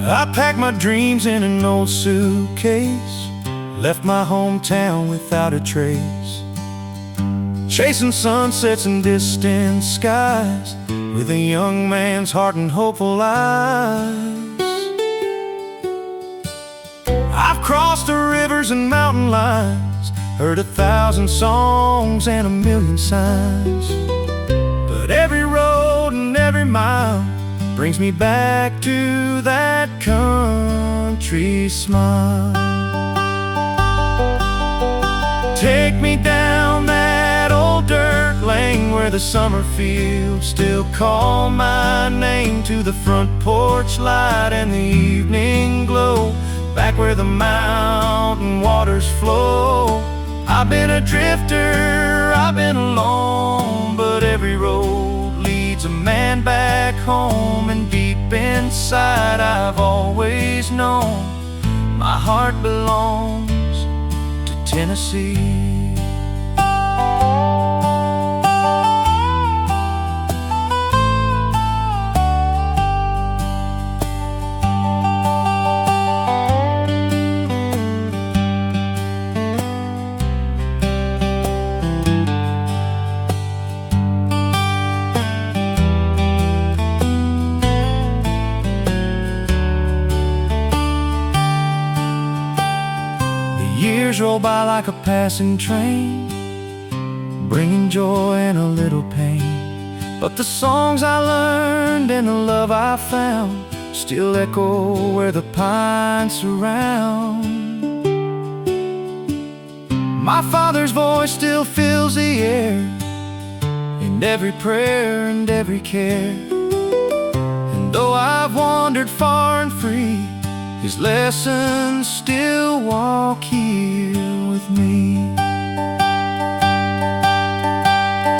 I packed my dreams in an old suitcase, left my hometown without a trace, chasing sunsets and distant skies, with a young man's heart and hopeful eyes. I've crossed the rivers and mountain lines, heard 1,000 songs and 1,000,000 signs, but every road and every mile brings me back to that country smile. Take me down that old dirt lane where the summer fields still call my name, to the front porch light and the evening glow, back where the mountain waters flow. I've been a drifter, I've been alone, but every road leads a man back home. And deep inside I've always known my heart belongs to Tennessee. Years roll by like a passing train, bringing joy and a little pain, but the songs I learned and the love I found still echo where the pines surround. My father's voice still fills the air, in every prayer and every care. And though I've wandered far and free, his lessons still walk here with me.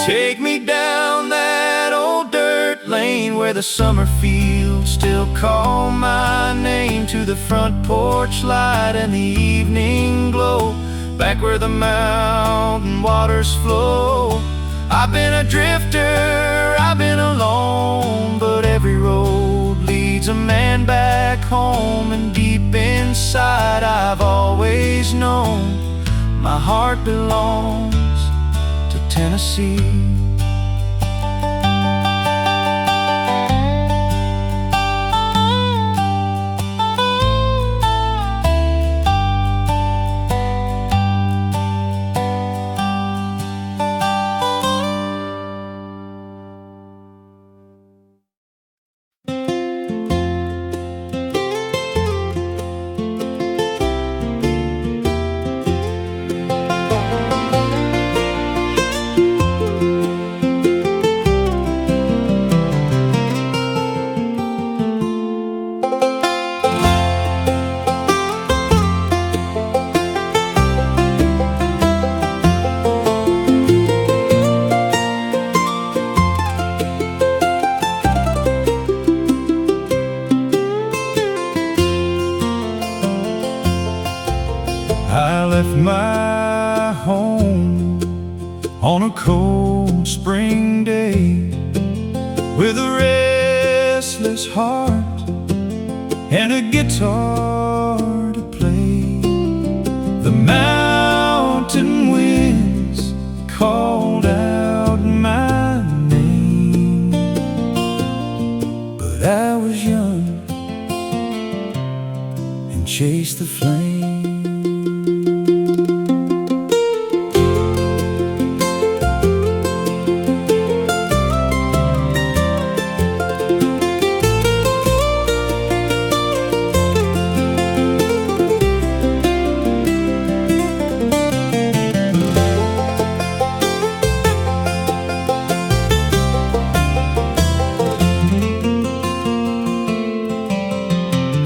Take me down that old dirt lane where the summer fields still call my name, to the front porch light and the evening glow, back where the mountain waters flow. I've been a drifter, I've been alone, but every road leads a man back home. And deep inside I've always known my heart belongs to Tennessee. I left my home on a cold spring day, with a restless heart and a guitar to play. The mountain winds called out my name, but I was young and chased the flame.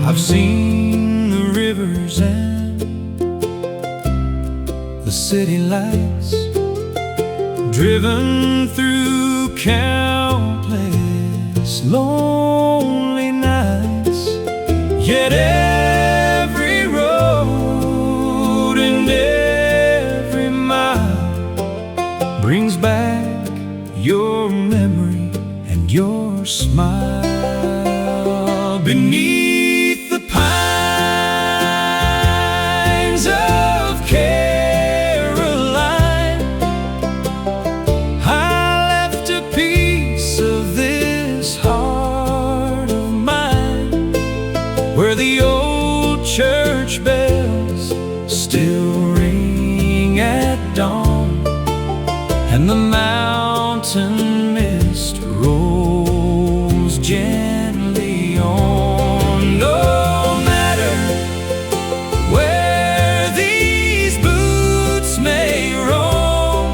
I've seen the rivers and the city lights, driven through countless lonely nights, yet every road and every mile brings back your memory and your smile. Beneath the mountain mist rolls gently on. No matter where these boots may roam,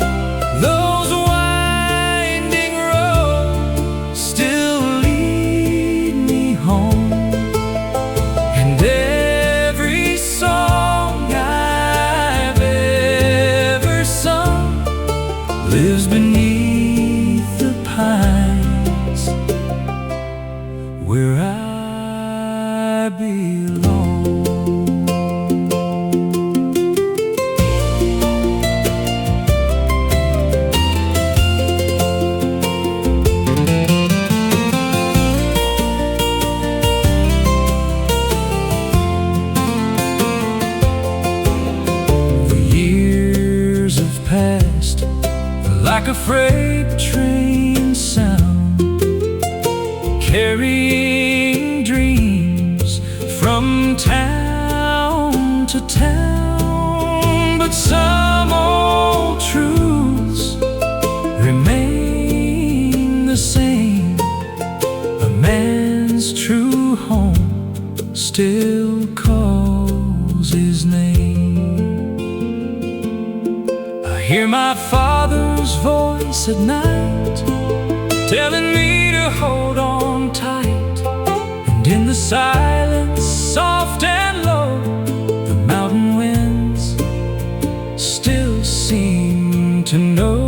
those winding roads still lead me home. And every song I've ever sung lives beneath the pines where I belong. The years have passed like a freight train sound, carrying dreams from town to town. But some old truths remain the same. A man's true home still calls his name. I hear my father's voice at night, telling me to hold on tight. And in the silence, soft and low, the mountain winds still seem to know.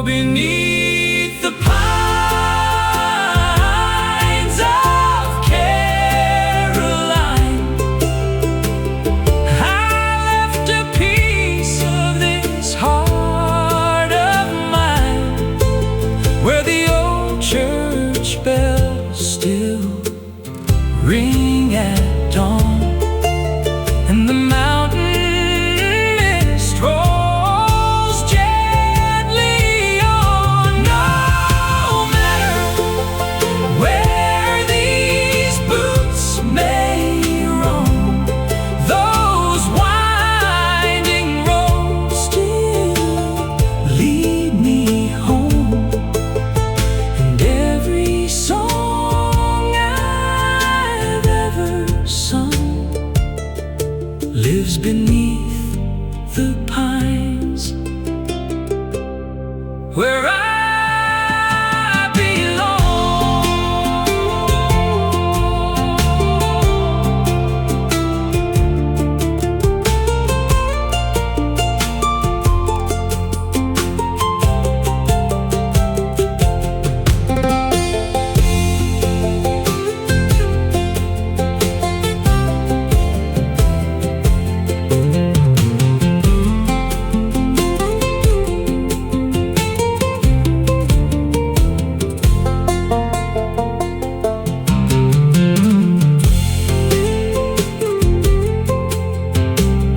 Beneath the pines of Caroline, I left a piece of this heart of mine, where the old church bells still ring at dawn, and the mountain mist rolls gently on. No matter where these boots may roam, those winding roads still lead me home. And every song I've ever sung lives beneath the pines where I belong.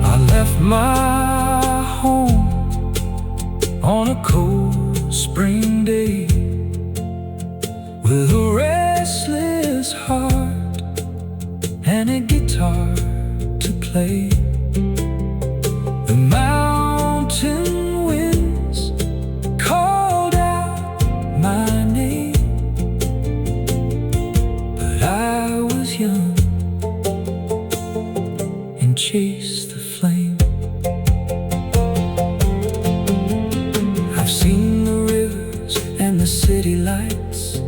I left my home on a cold spring day with a restless heart and a guitar to play. The mountain winds called out my name, but I was young and chased the flame. I've seen the rivers and the city lights,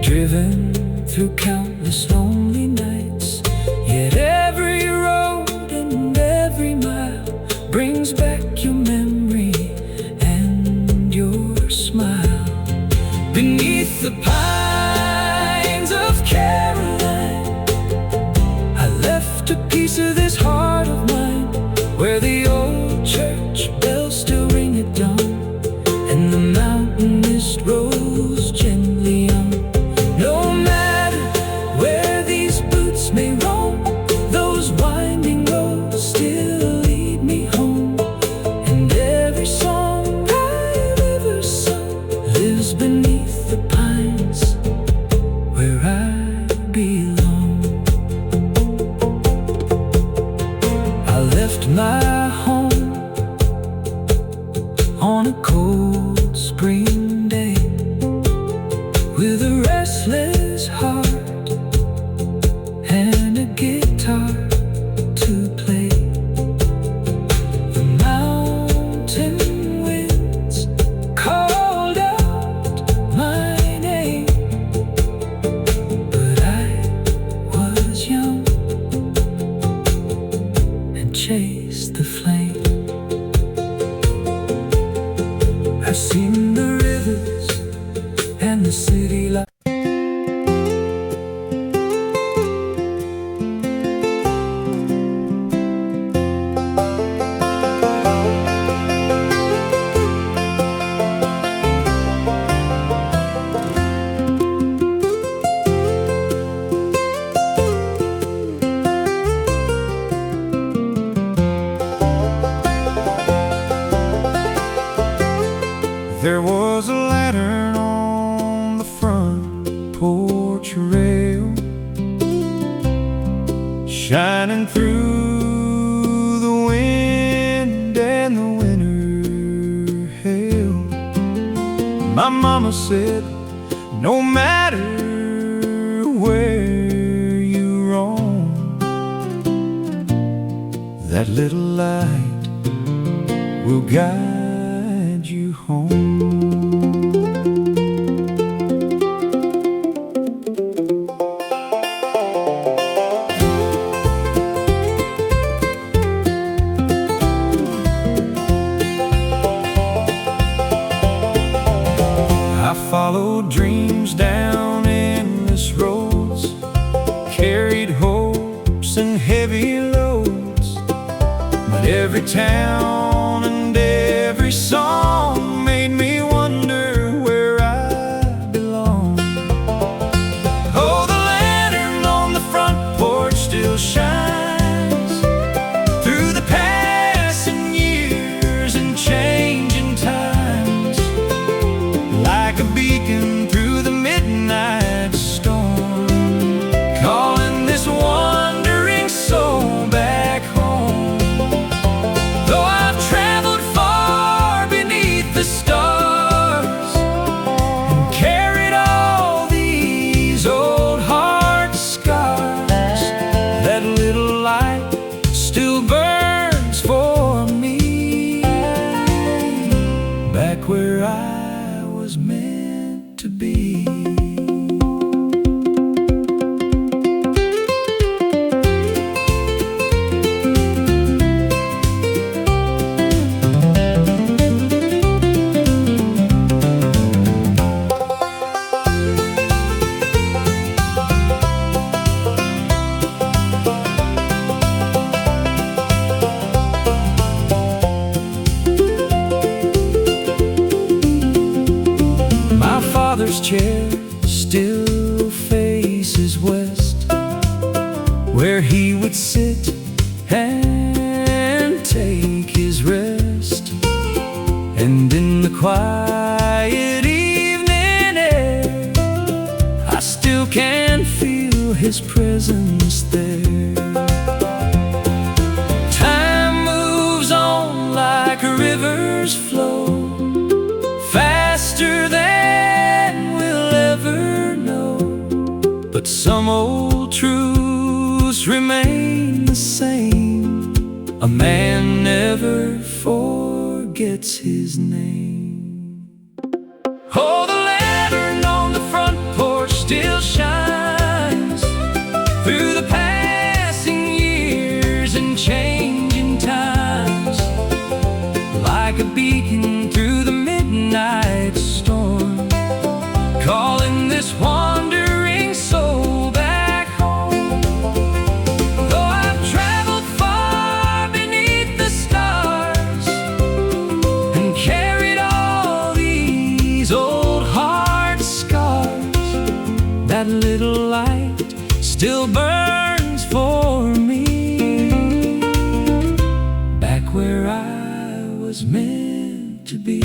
driven through countless lonely nights. Yet every road and every mile brings back your memory and your smile. Beneath the pines of Caroline, I left a piece of this heart of mine, where the old church bells still ring at dawn, and the mountain mist rolls gently on. No matter where spring day with a restless heart and a guitar to play. The mountain winds called out my name, but I was young and chased the flame. I've seen the rivers and the city lights. There was a lantern on the front porch rail, shining through the wind and the winter hail. My mama said, no matter where you roam, that little light will guide you home. I followed dreams down endless roads, carried hopes and heavy loads, but every town and every song made me wonder where I belong. Oh, the lantern on the front porch still shines through the passing years and changing times, like a beacon through the midnight storm, calling this wandering soul back home. Though I've traveled far beneath the stars and carried all these old heart scars, that little light still burns for me, back where I was meant to be. My father's chair still faces west, where he would sit and take his rest. And in the quiet evening air, I still can feel his presence there. Time moves on like rivers flow, faster than we'll ever know, but some old truths remain the same. A man never forgets his name. Oh, the lantern on the front porch still shines through the passing years and changing times, like a beacon through the midnight storm, calling this wandering soul back home. Though I've traveled far beneath the stars and carried all these old heart scars, that little light still burns for me, back where I was meant to be.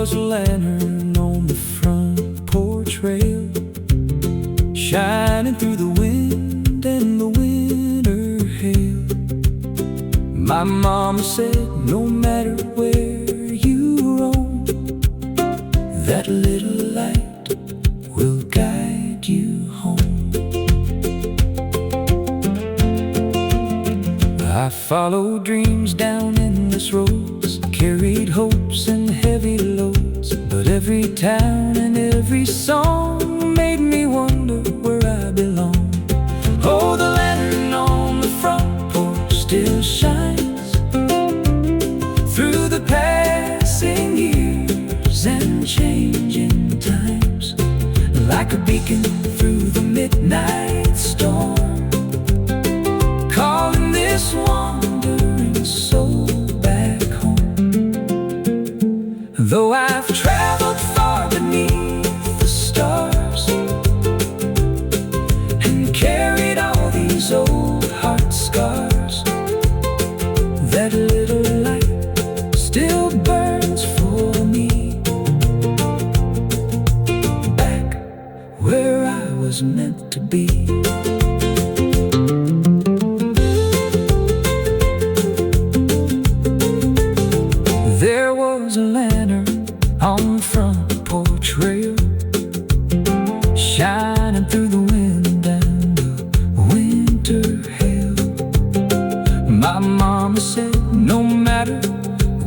was a lantern on the front porch rail, shining through the wind and the winter hail. My mama said, no matter where you roam, that little light will guide you home. I followed dreams down endless roads, carried hopes and heavy loads, but every town and every song made me wonder where I belong. Oh, the lantern on the front porch still shines through the passing years and changing times, like a beacon through the midnight storm, calling this wandering soul back home. Though I've traveled far beneath the stars and carried all these old heart scars, that little light still burns for me, back where I was meant to be. There was a lantern on the front porch rail, shining through the wind and the winter hail. My mama said, no matter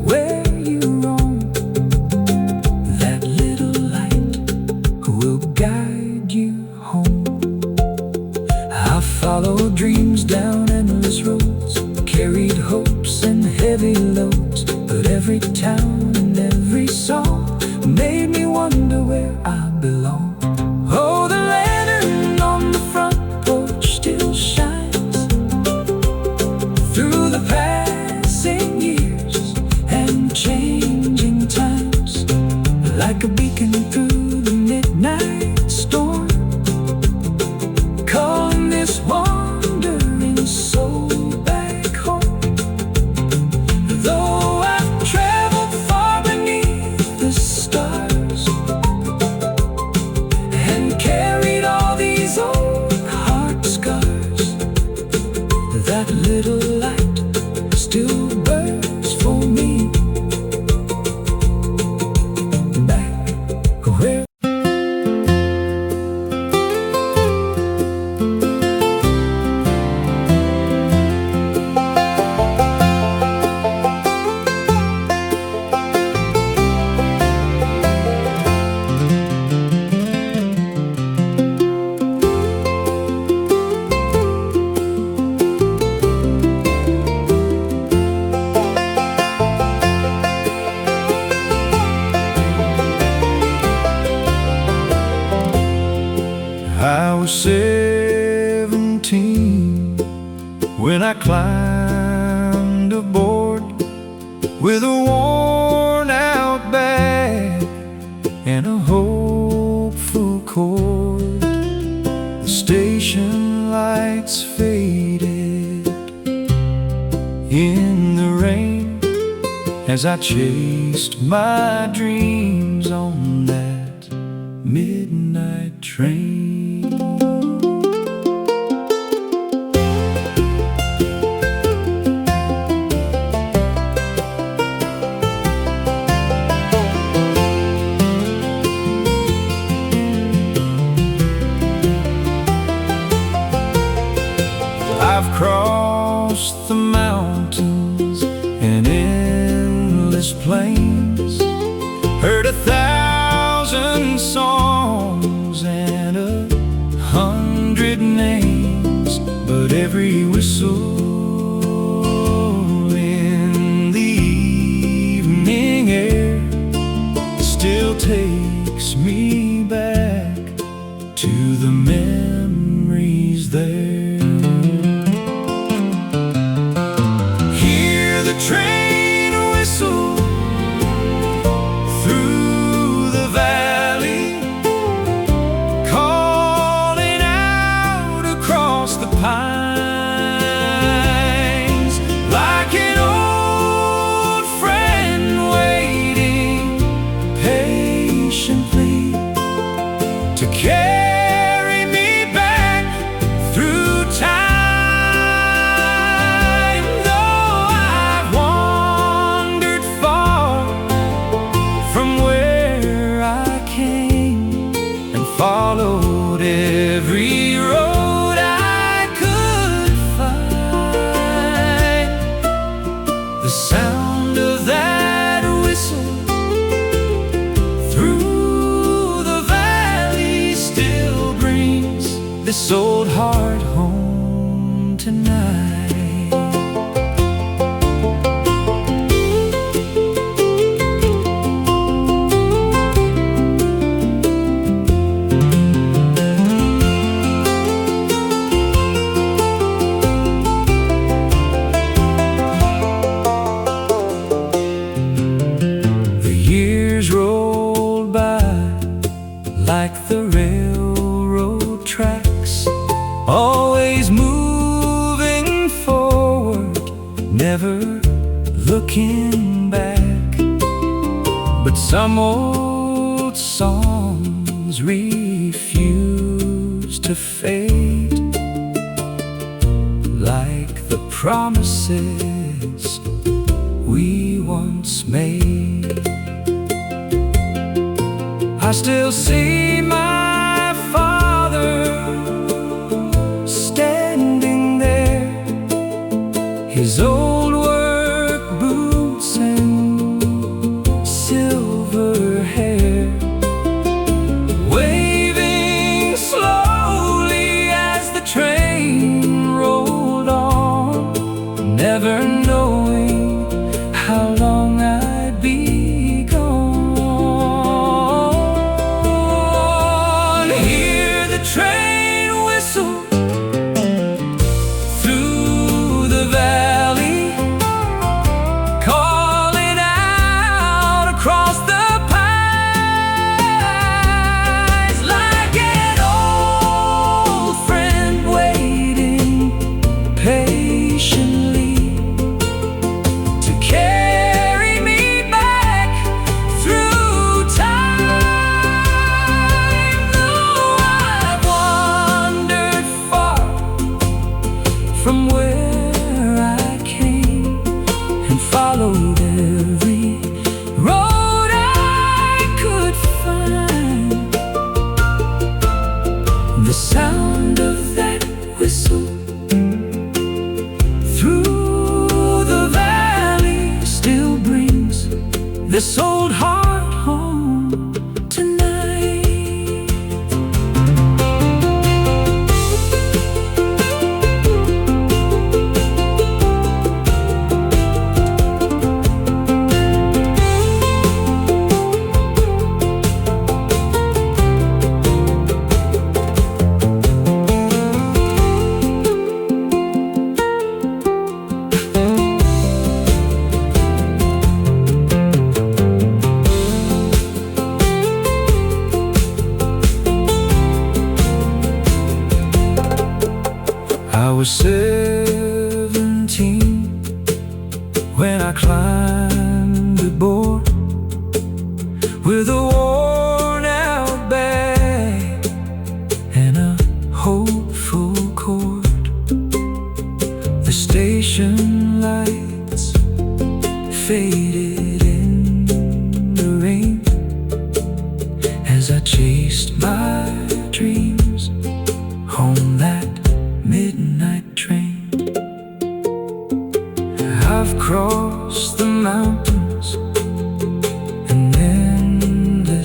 where you roam, that little light will guide you home. I followed dreams down endless roads, carried hopes and heavy loads, but every town and every song made me wonder where I belong. Oh, the lantern on the front porch still shines through the passing years and changing times, like a beacon through the midnight storm, calling this wandering soul back home. Though I've traveled far beneath the stars and carried all these old heart scars, that little light still burns for me, back where I was 17 when I climbed aboard with a worn-out bag and a hopeful chord. The station lights faded in the rain as I chased my dreams on that midnight train. I've crossed the mountains and endless plains, heard 1,000 songs and 100 names, but every whistle in the evening air still takes me back to the memories there. Train whistle through the valley, calling out across the pines, like an old friend waiting heart home tonight. The years rolled by like the railroad tracks, always moving forward, never looking back. But some old songs refuse to fade, like the promises we once made. I still see my father standing there, his old work boots and silver hair, waving slowly as the train rolled on, never knowing how long I'd be gone. Hear the train whistle through the valley, calling out across the pines, like an old friend waiting patiently to carry me back through time. Though I've wandered far from where I came and followed every road I could find, the sound of that whistle through the valley still brings this old heart home tonight. I was 17 when I climbed aboard with a worn-out bag and a hopeful chord. The station lights faded in the rain as I chased my dreams home that midnight train. I've crossed the mountains and endless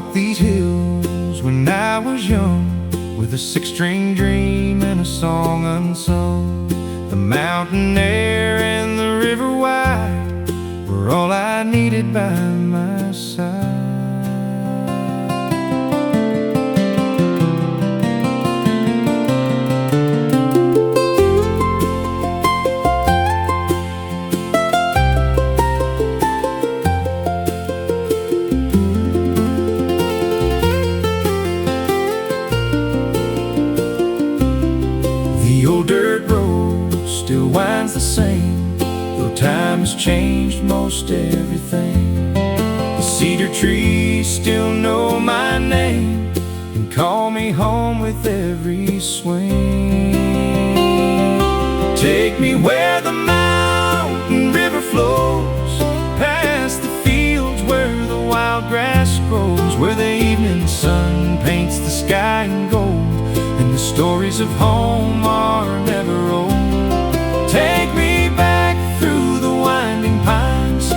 walked these hills when I was young, with a six-string dream and a song unsung. The mountain air and the river wide were all I needed by my side. The old dirt road still winds the same, though time has changed most everything. The cedar trees still know my name and call me home with every swing. Take me where the mountain river flows, past the fields where the wild grass grows, where the evening sun paints the sky in gold, and the stories of home are never old. Take me back through the winding pines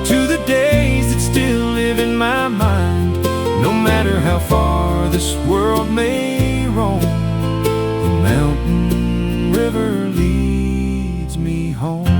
to the days that still live in my mind. No matter how far this world may roam, the mountain river leads me home.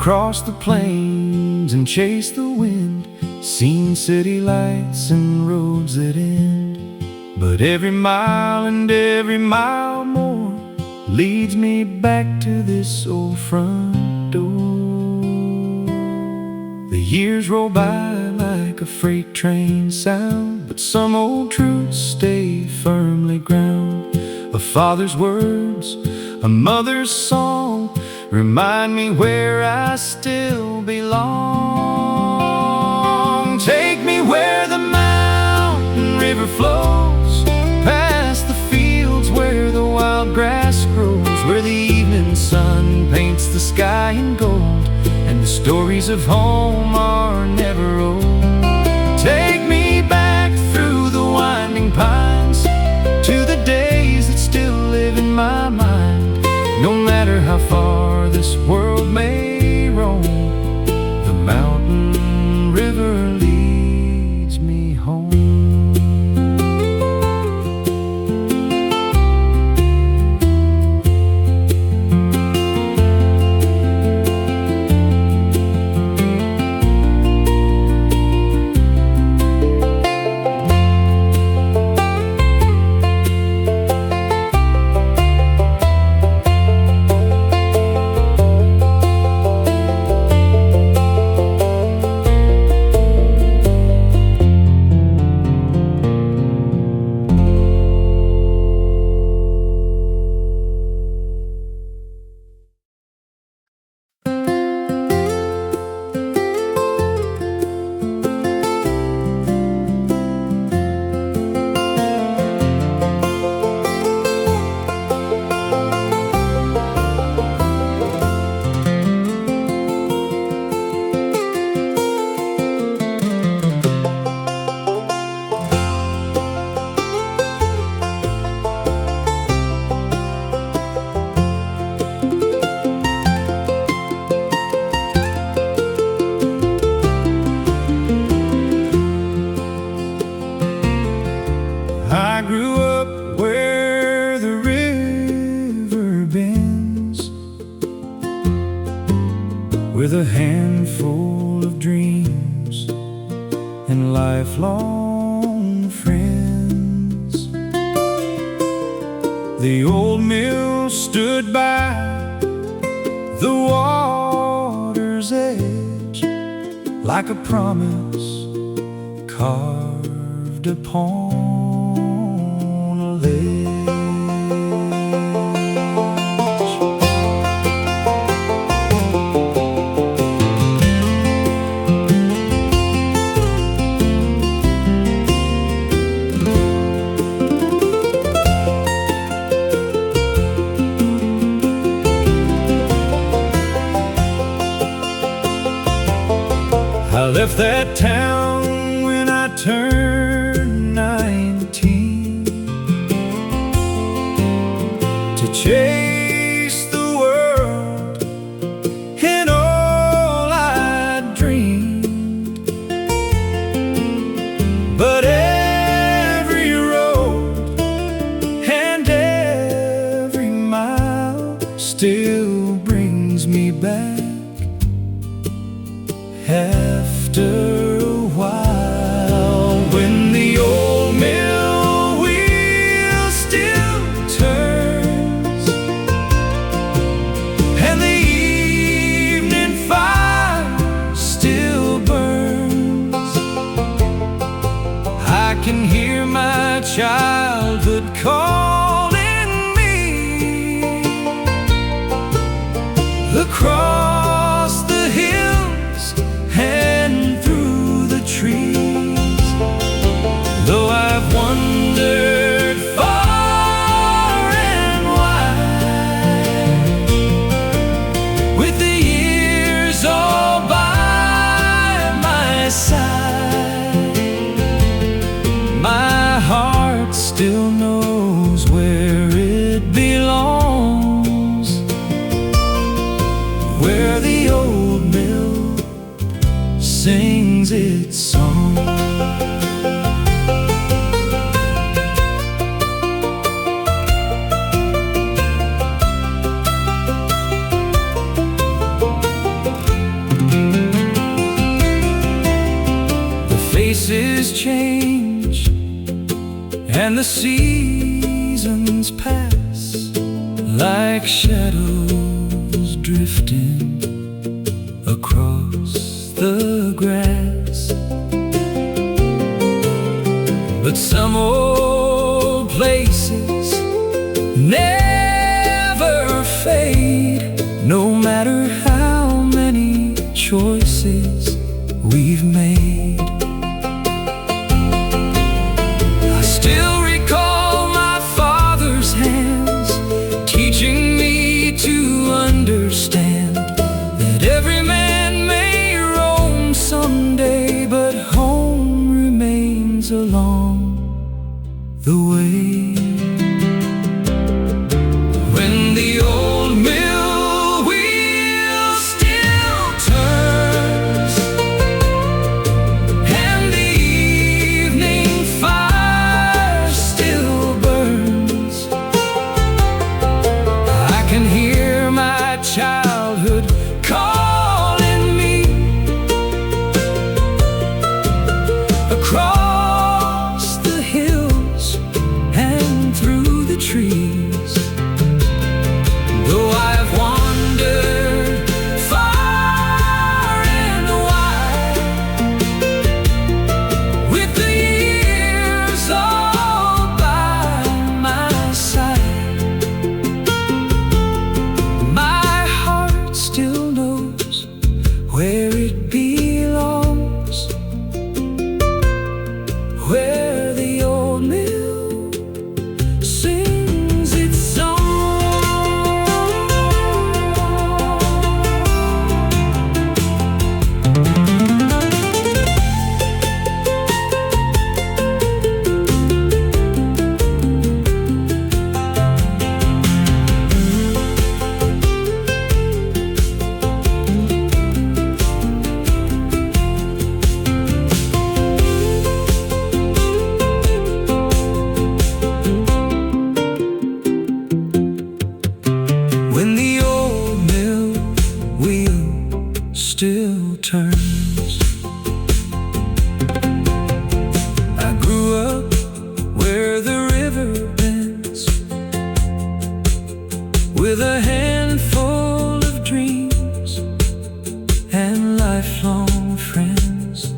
Crossed the plains and chased the wind, seen city lights and roads that end. But every mile and every mile more leads me back to this old front door. The years roll by like a freight train sound, but some old truths stay firmly ground. A father's words, a mother's song, remind me where I still belong. Take me where the mountain river flows, past the fields where the wild grass grows, where the evening sun paints the sky in gold, and the stories of home are never old. Take me back through the winding pines to the days that still live in my mind. No matter how far this world may roam, the mountain river leads me home. I grew up where the river bends, with a handful of dreams and lifelong friends. The old mill stood by the water's edge, like a promise carved upon a ledge. left that town when I turned 19 to chase the world and all I dreamed. But every road and every mile still brings me back. After a while, when the old mill wheel still turns and the evening fire still burns, I can hear my childhood calling me across the hills and through the trees. Though I've wandered far and wide, with the years all by my side, my heart still knows where it belongs, where the old mill sings its song. The faces change and the seasons pass like shadows drifting across the grass. But some old places never fade, no matter how many choices we've made. I still recall my father's hands teaching me to understand that every man may roam someday, but home remains along the way. When the old mill wheel still turns and the evening fire still burns, I can hear my childhood calling me across the hills and through the trees. Though I've wandered far and wide, with the years all by my side, my heart still knows where it belongs, where the old mill sings its song. When the old mill wheel still turns, I grew up where the river bends, with a handful of dreams and lifelong friends.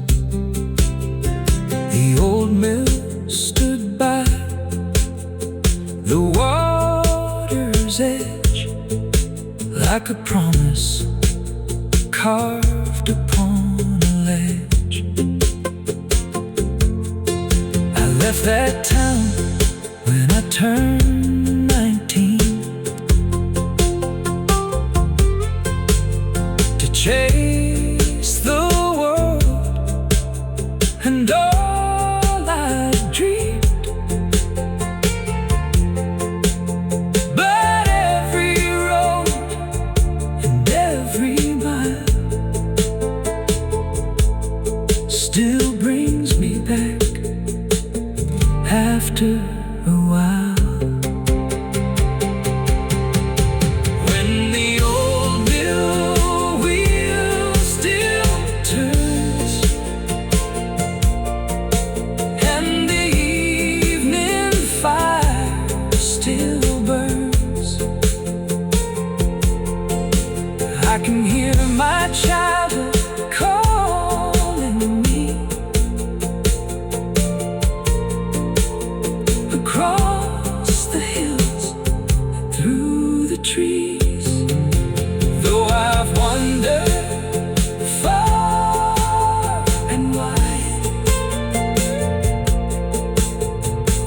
The old mill stood by the water's edge, like a promise carved upon a ledge. I left that town when I turned 19 to chase the world I can hear my childhood calling me across the hills, through the trees. Though I've wandered far and wide,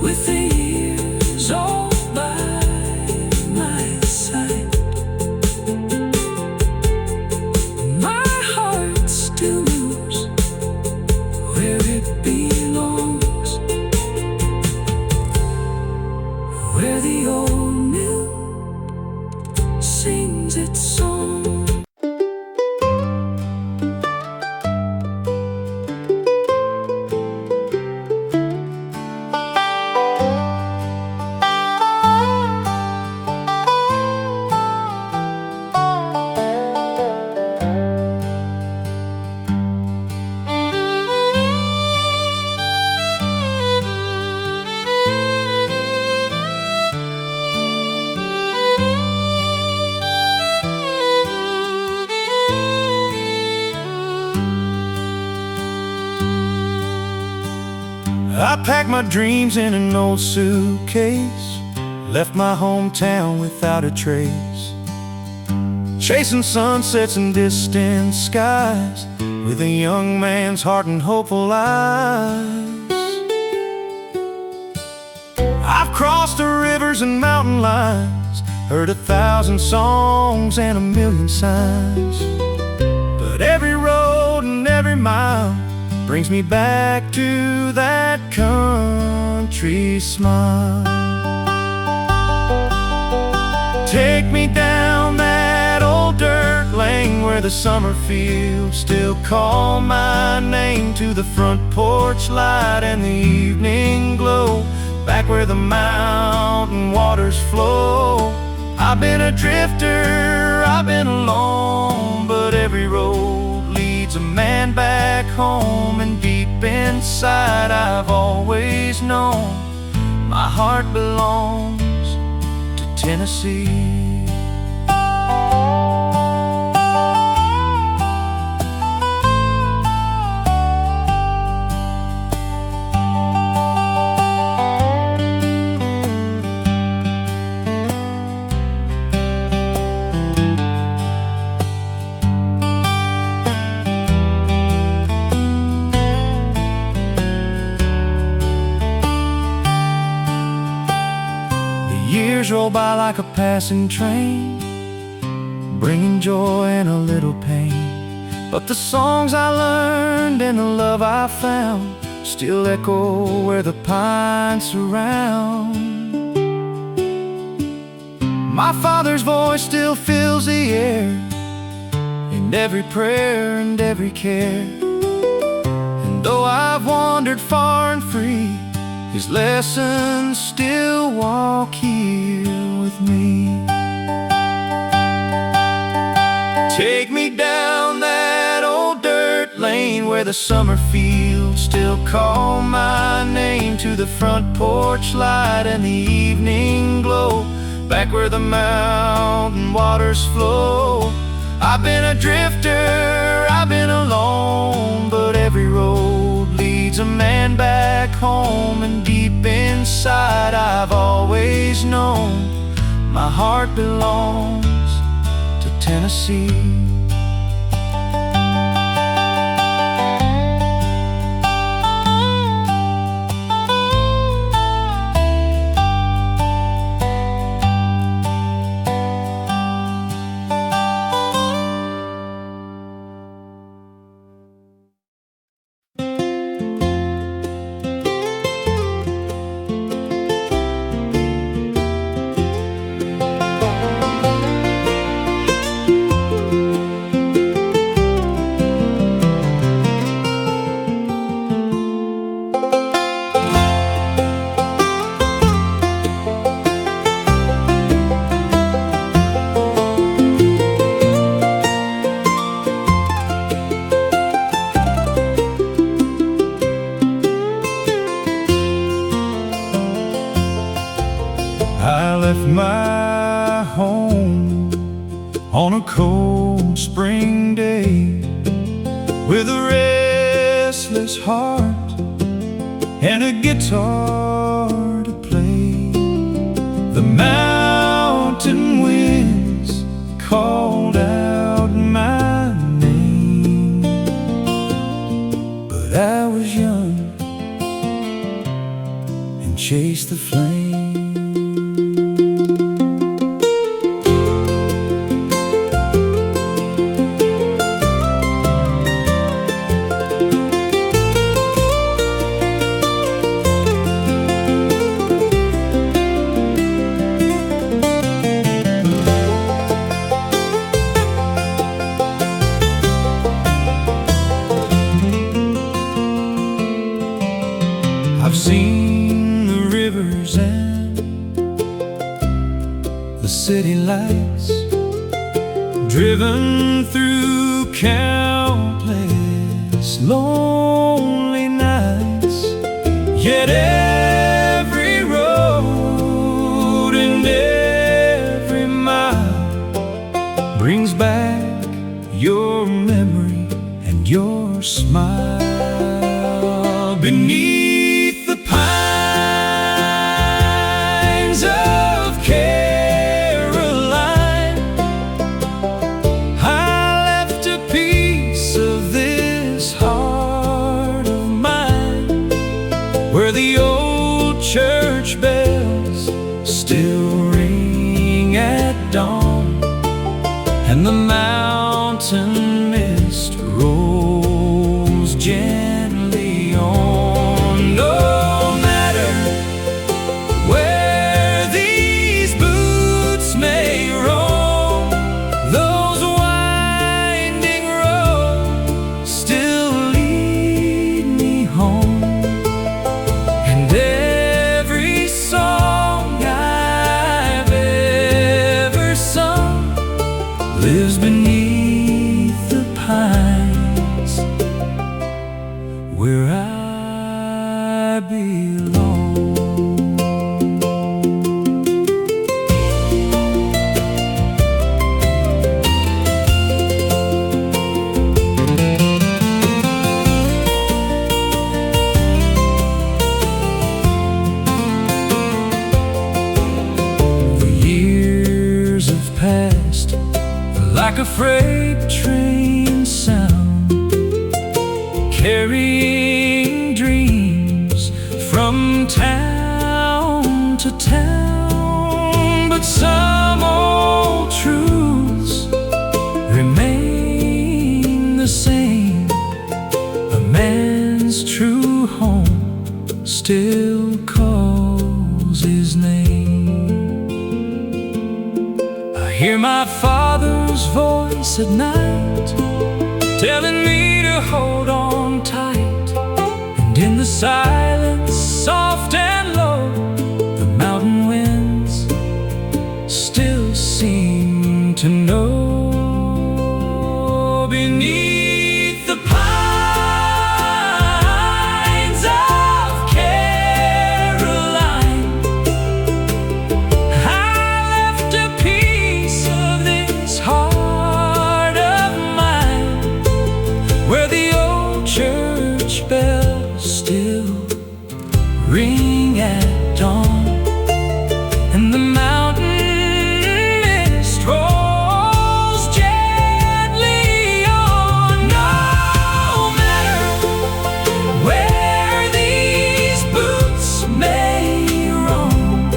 with the years all by my side, my heart still moves where it belongs, where the old mill sings its song. I packed my dreams in an old suitcase, left my hometown without a trace, chasing sunsets and distant skies, with a young man's heart and hopeful eyes. I've crossed the rivers and mountain lines, heard 1,000 songs and 1,000,000 signs, but every road and every mile brings me back to that country smile. Take me down that old dirt lane where the summer fields still call my name, to the front porch light and the evening glow, back where the mountain waters flow. I've been a drifter, I've been alone, but every road leads a man back home, and deep inside I've always known my heart belongs to Tennessee. Years roll by like a passing train, bringing joy and a little pain, but the songs I learned and the love I found still echo where the pines surround. My father's voice still fills the air, in every prayer and every care, and though I've wandered far and free, his lessons still walk here with me. Take me down that old dirt lane where the summer fields still call my name, to the front porch light and the evening glow, back where the mountain waters flow. I've been a drifter, I've been alone, but every road leads a man back home, and deep inside I've always known my heart belongs to Tennessee. warm spring day, with a restless heart and a guitar to play. The mountain winds called out my name, but I was young and chased the flame. I've seen the rivers and the city lights, driven through countless lonely nights. Yet every road and every mile brings back your memory and your smile. Beneath the pines of Caroline, I left a piece of this heart of mine, where the old church bells still ring at dawn, and the mountain mist rolls gently on. Lives beneath the pines, where I belong. The years have passed like a freight train sound, carrying dreams from town to town. But some old truths remain the same. A man's true home still calls his name. I hear my father's voice at night, telling me to hold on tight. And in the silence, soft and low, the mountain winds still seem to know. Beneath the pines of Caroline, I left a piece of this heart of mine, where the old church bells still ring at dawn, and the mountain mist rolls gently on. No matter where these boots may roam,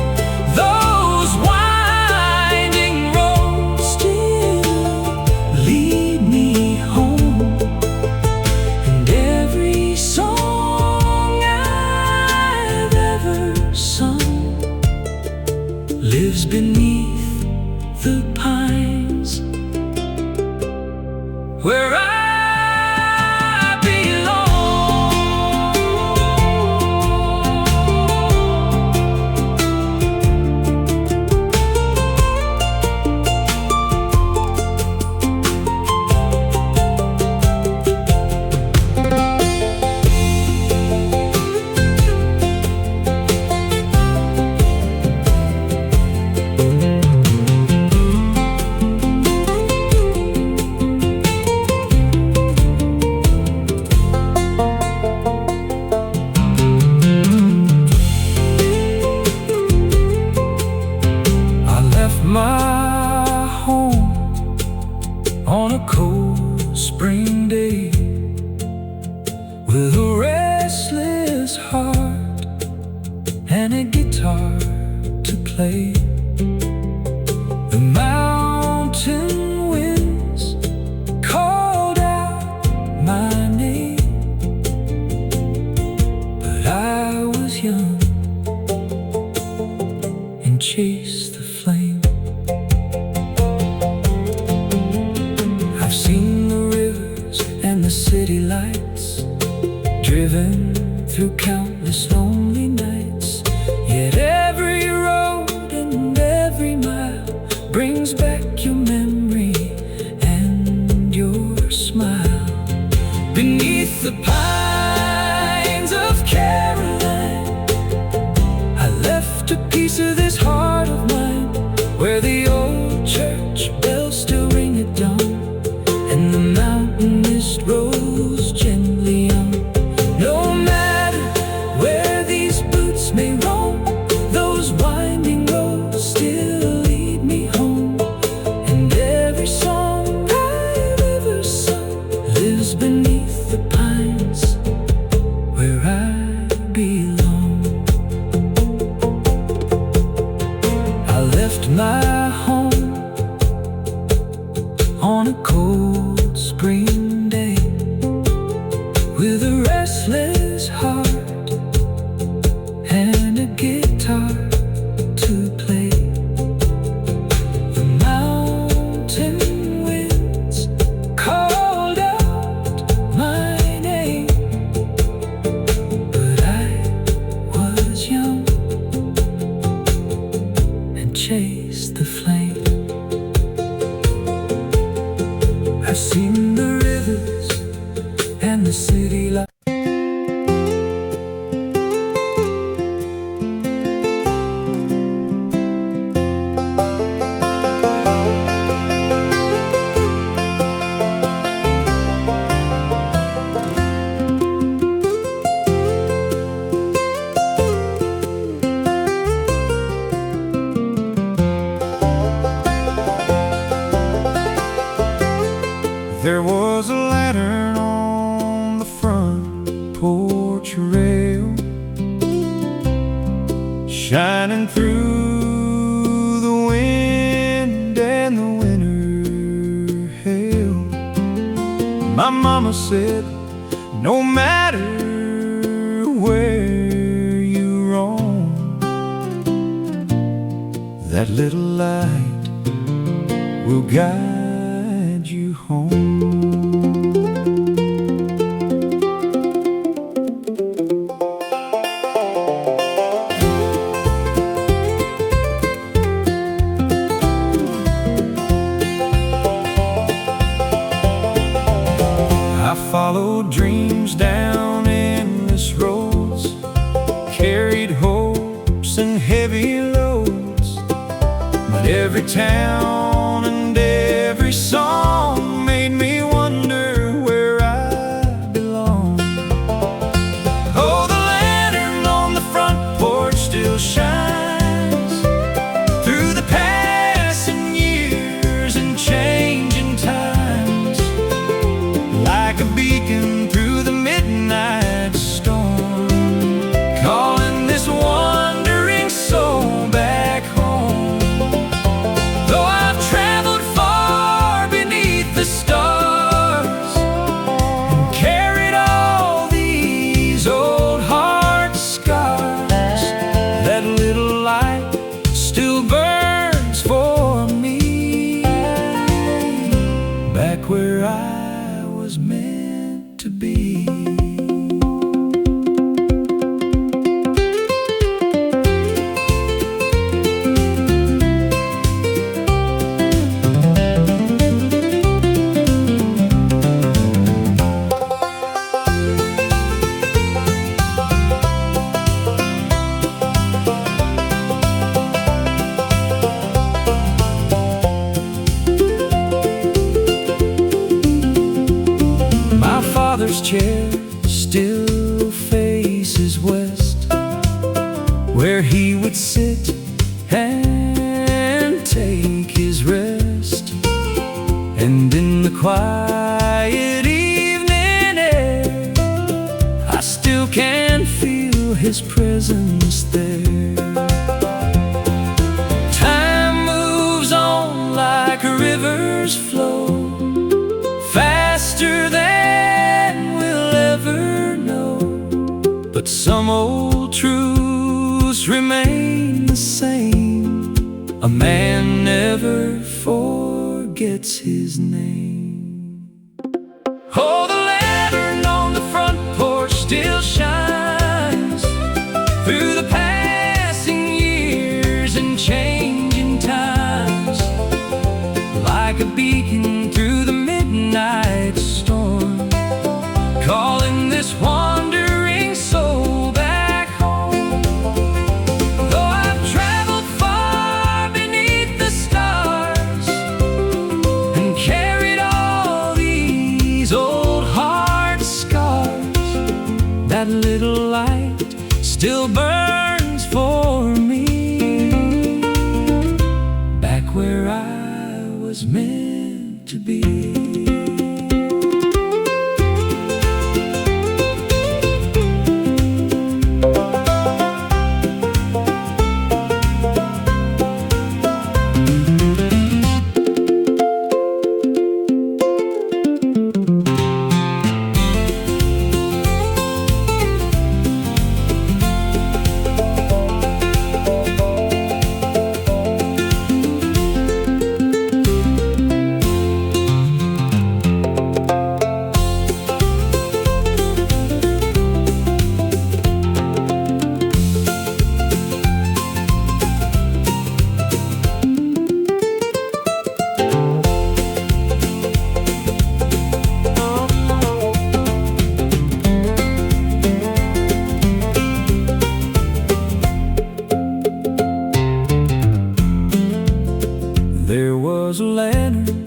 those winding roads still lead me home. And every song I've ever sung lives beneath the pines, where I belong. on a cold spring day with a restless heart and a guitar to play. The mountain winds called out my name, but I was young and chased the flame. I've seen the rivers and the city lights, driven through countless lonely nights. Yet every road and every mile brings back your memory and your smile. Beneath the pines of Caroline, I left a piece of this heart of mine, where the old church bells still ring at dawn, and the mountain mist rolls gently on. No matter where these boots may roam, those winding roads still lead me home. And every song I've ever sung lives beneath the pines where I belong. I left my home on a cold spring day with a restless heart and a guitar to play. The mountain winds called out my name, but I was young and chased the flame. I've seen the rivers and the city lights. There was a lantern on the front porch rail, shining through the wind and the winter hail. My mama said, no matter where you roam, that little light will guide you home. I followed dreams down endless roads, carried hopes and heavy loads, but every town and every song made me wonder where I belong. Oh, the lantern on the front porch still shines through the passing years and changing times, like a beacon through the midnight storm, calling this wandering soul back home. Though I've traveled far beneath the stars and carried all these old heart scars, that little light still burns for me, back where I was meant to be. My father's chair still faces west, where he would sit and take his rest. And And in the quiet evening air, I still can feel his presence there. Time moves on like rivers flow, faster than we'll ever know. But some old truths remain the same. A man never forgets his name. Oh, the lantern on the front porch still shines through the passing years and changing times, like a beacon through the midnight storm, calling this wandering soul back home. Though I've traveled far beneath the stars and carried all these old heart scars, that little light still burns for me, back where I was meant to be. There was a lantern,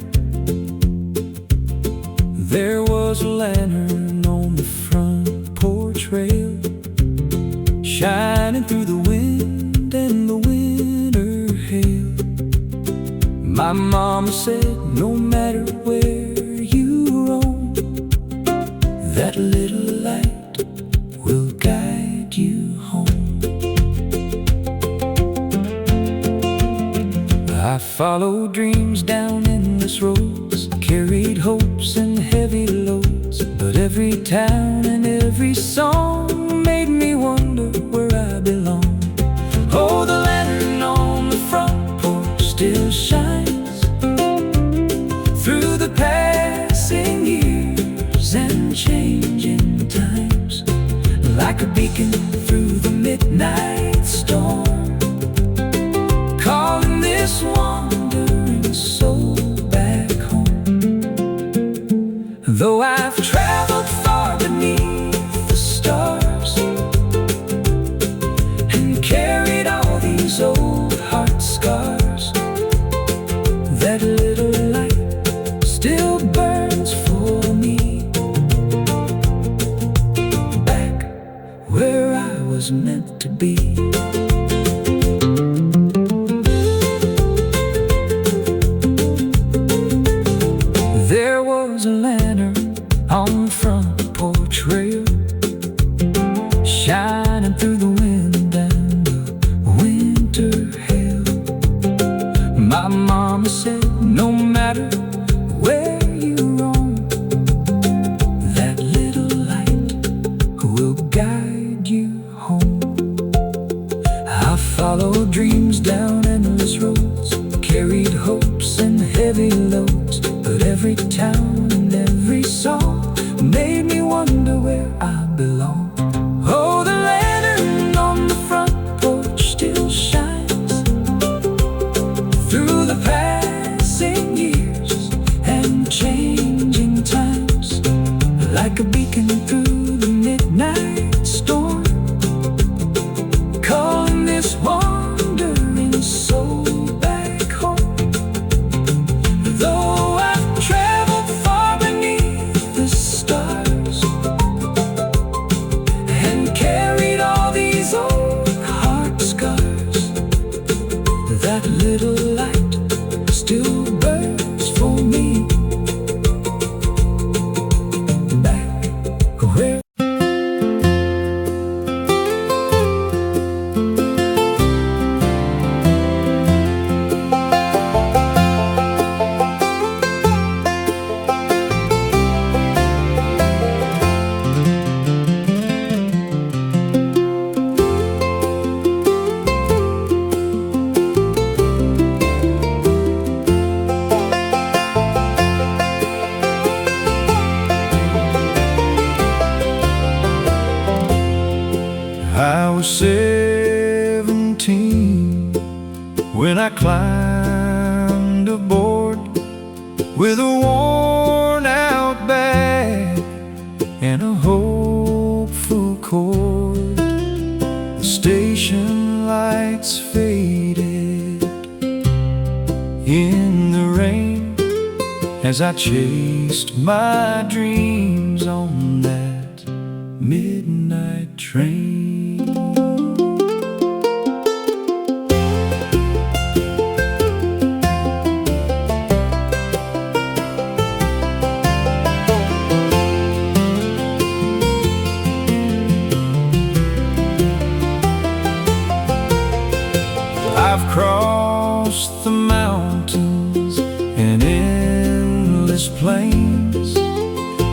there was a lantern on the front porch rail, shining through the wind and the winter hail. My mama said, no matter where you roam, that little light will guide you home. I followed dreams down endless roads, carried hopes and heavy loads, but every town and every song made me wonder where I belong. Oh, the lantern on the front porch still shines through the passing years and changing times, like a beacon through the midnight storm, calling this wandering soul back home. Though I've traveled far beneath the stars and carried all these old heart scars, that little light still burns for me, back where I was meant to be. There was a lantern on the front porch rail, shining through the wind and the winter hail. My mama said, no matter where you roam, that little light will guide you home. I followed dreams down endless roads, carried hopes and heavy loads, but every town and every song made me wonder where I belong. Oh, the lantern on the front porch still shines through the passing years and changing times, like a beacon through the midnight storm, calling this wandering soul back home. Though I've traveled far beneath the stars and carried all these old heart scars, that little light still burns for me, with a worn out bag and a hopeful chord. The station lights faded in the rain as I chased my dreams on that midnight train. I've crossed the mountains and endless plains,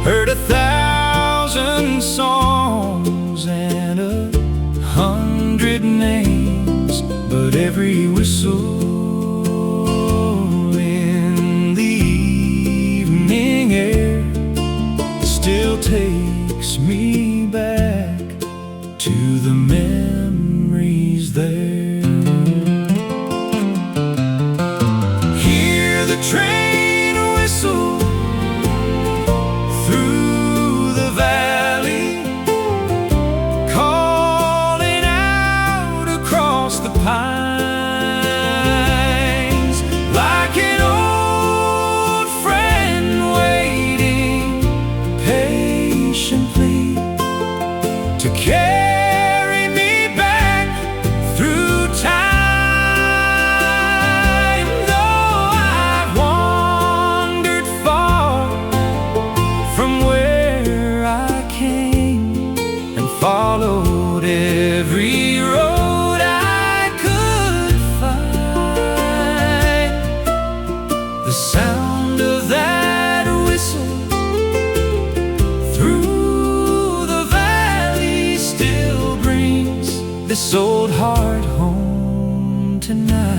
heard 1,000 songs and 100 names, but every whistle in the evening air still takes me back to the memories there. Train whistle through the valley, calling out across the pines, like an old friend waiting patiently to carry me back through time. Followed every road I could find. The sound of that whistle through the valley still brings this old heart home tonight.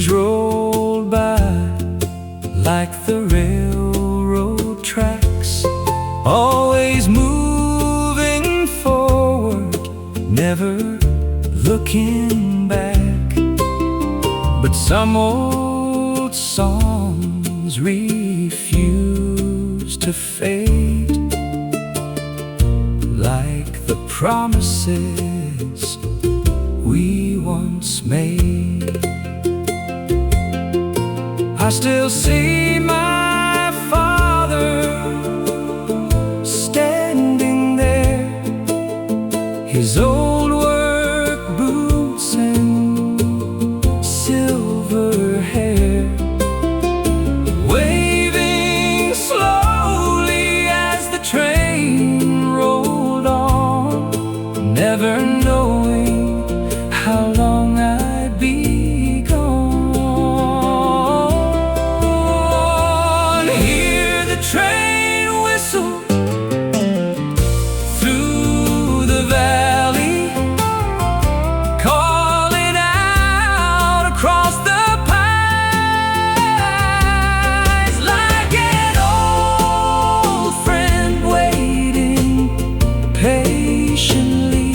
Rolled by like the railroad tracks, always moving forward, never looking back. But some old songs refuse to fade, like the promises we once made. I still see my father standing there, his old work boots and silver hair, waving slowly as the train rolled on, never knowing how long I'd be gone. Train whistle through the valley, calling out across the pines, like an old friend waiting patiently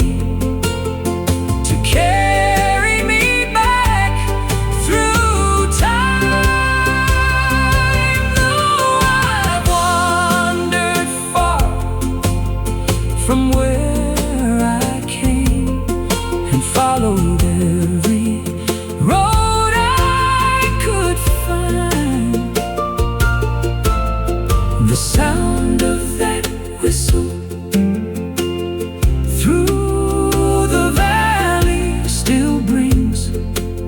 to carry me back through time. From where I came and followed every road I could find. The sound of that whistle through the valley still brings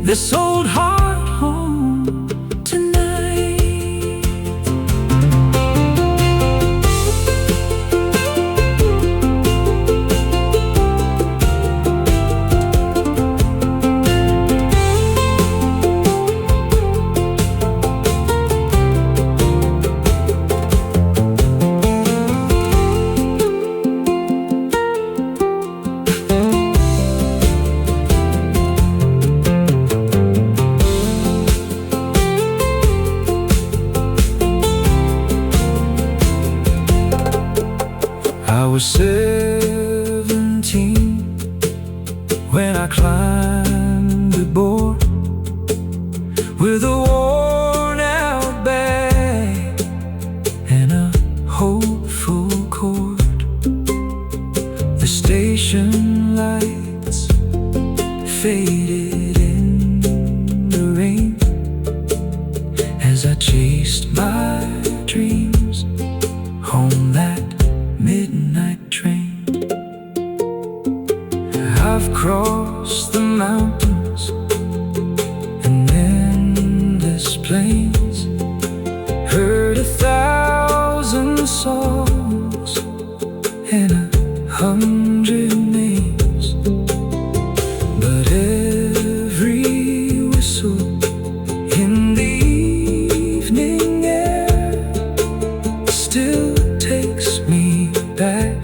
this old heart home tonight. was 17 when I climbed aboard with a worn-out bag and a hopeful chord. The station lights faded in the rain as I chased my dreams home that midnight train. I've crossed the mountains and endless plains, heard 1,000 songs and 100 names, but every whistle in the evening air still takes me back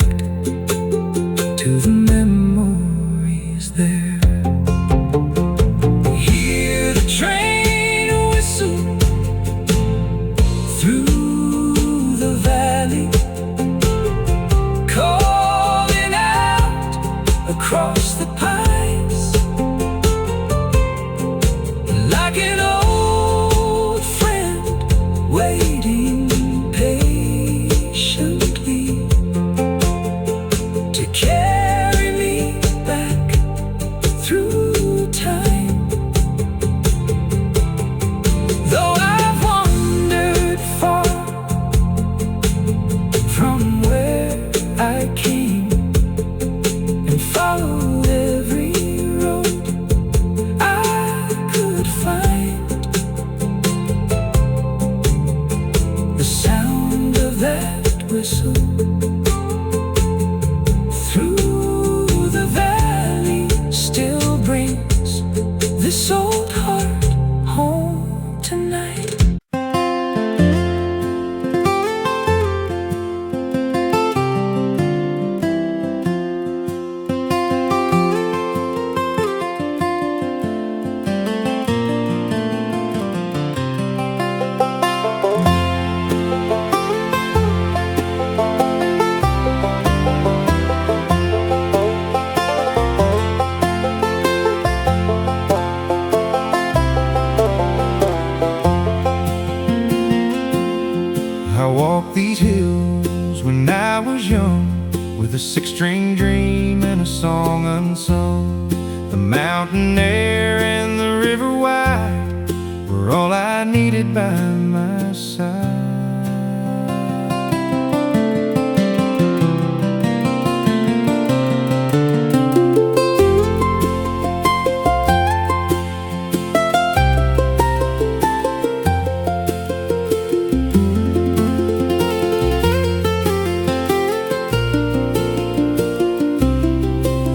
to the memories there. Hear the train whistle through the valley, calling out across the pines, like an old friend waiting patiently to carry me back through time. Though I've wandered far from where I came and followed every road I could find, the sound of that whistle through the valley still brings this old heart home tonight. I walked these hills when I was young, with a 6-string dream and a song unsung. The mountain air and the river wide were all I needed by my side.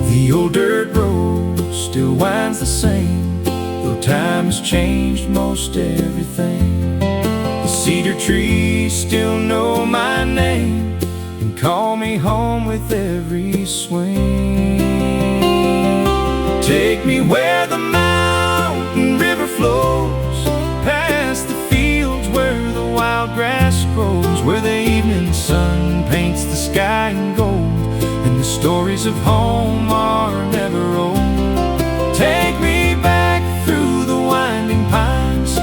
The old dirt road still winds the same, though time has changed most everything. The cedar trees still know my name and call me home with every swing. Take me where the mountain river flows, past the fields where the wild grass grows, where the evening sun paints the sky in gold, and the stories of home are never old. Take me back through the winding pines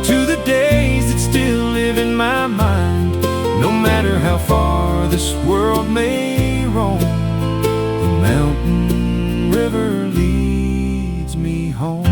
to the days that still live in my mind. No matter how far this world may roam, the mountain river leads me home.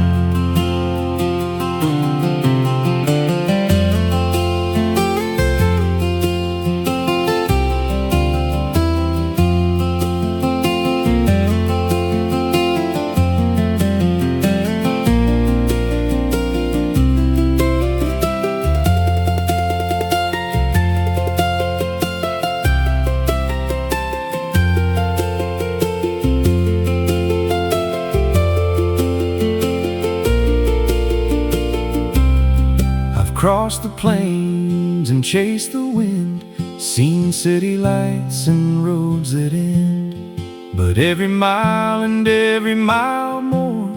Crossed the plains and chased the wind, seen city lights and roads that end, but every mile and every mile more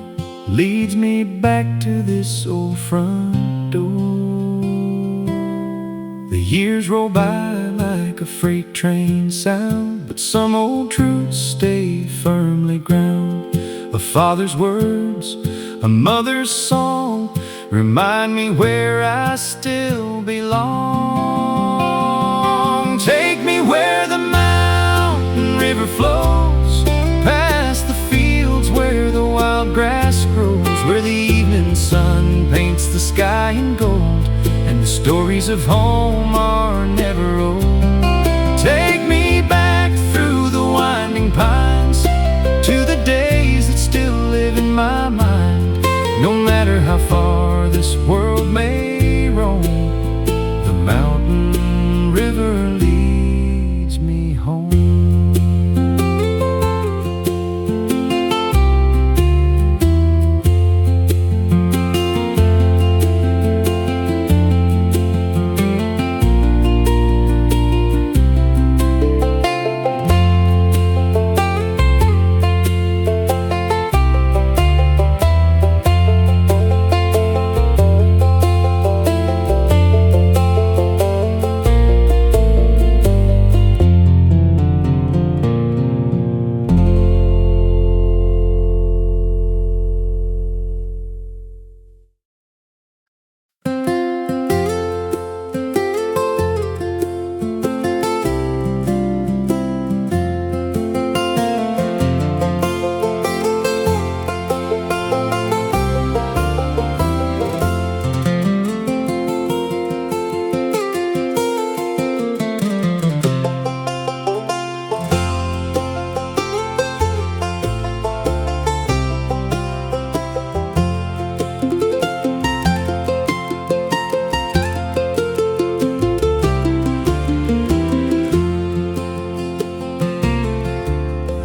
leads me back to this old front door. The years roll by like a freight train sound, but but some old truths stay firmly ground. A father's words, a mother's song, remind me where I still belong. Take me where the mountain river flows, past the fields where the wild grass grows, where the evening sun paints the sky in gold, and the stories of home are never old. Take me back through the winding pines, to the days that still live in my mind. No matter how far this world may roam, the mountain river leads me home.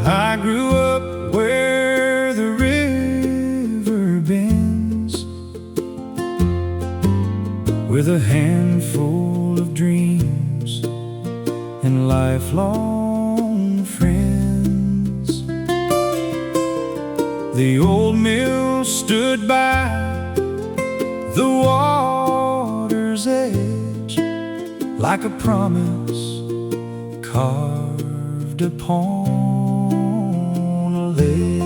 I grew up where the river bends, with a handful of dreams and lifelong friends. The old mill stood by the water's edge, like a promise carved upon a ledge.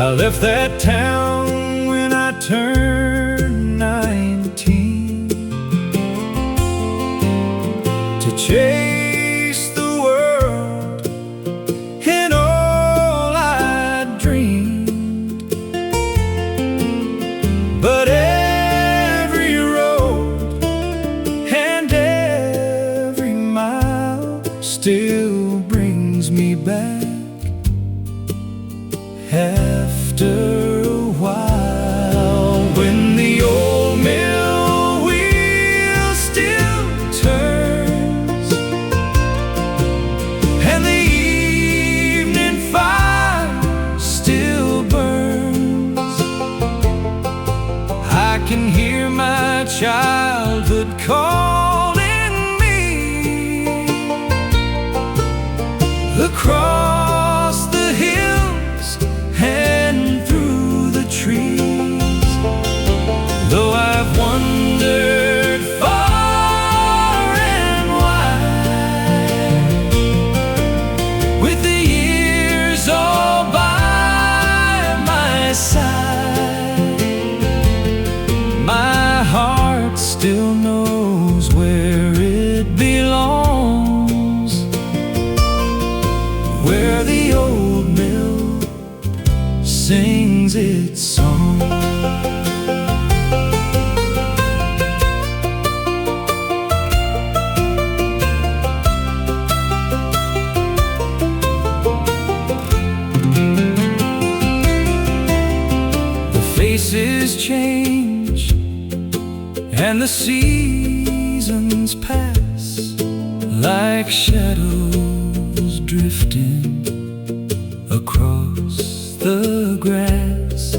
I left that town when I turned 19 to chase the world and all I dreamed. But every road and every mile still brings me back. After a while, when the old mill wheel still turns and the evening fire still burns, I can hear my childhood calling me across the hills and through the trees. Though I've wandered far and wide, with the years all by my side, my heart still knows where it belongs, where the old mill sings its song. The faces change and the seasons pass like shadows drifting across the grass.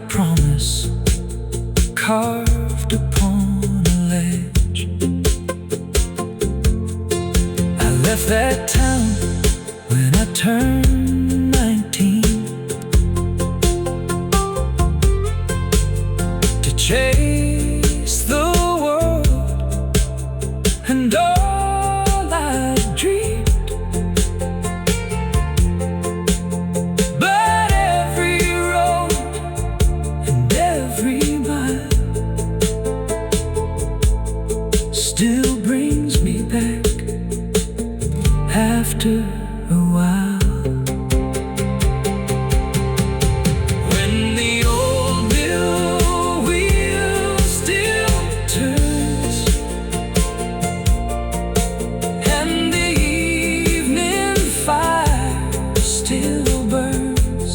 promise carved upon a ledge. I left that town when I turned 19 to chase the world and all I dreamed. But every road and every mile still brings me back after a while. When the old mill wheel still turns and the evening fire still burns,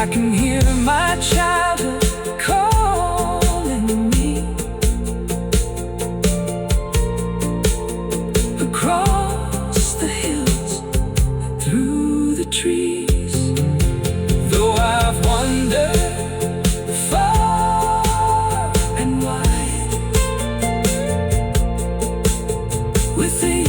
I can hear my childhood calling me across the hills, through the trees. Though I've wandered far and wide with the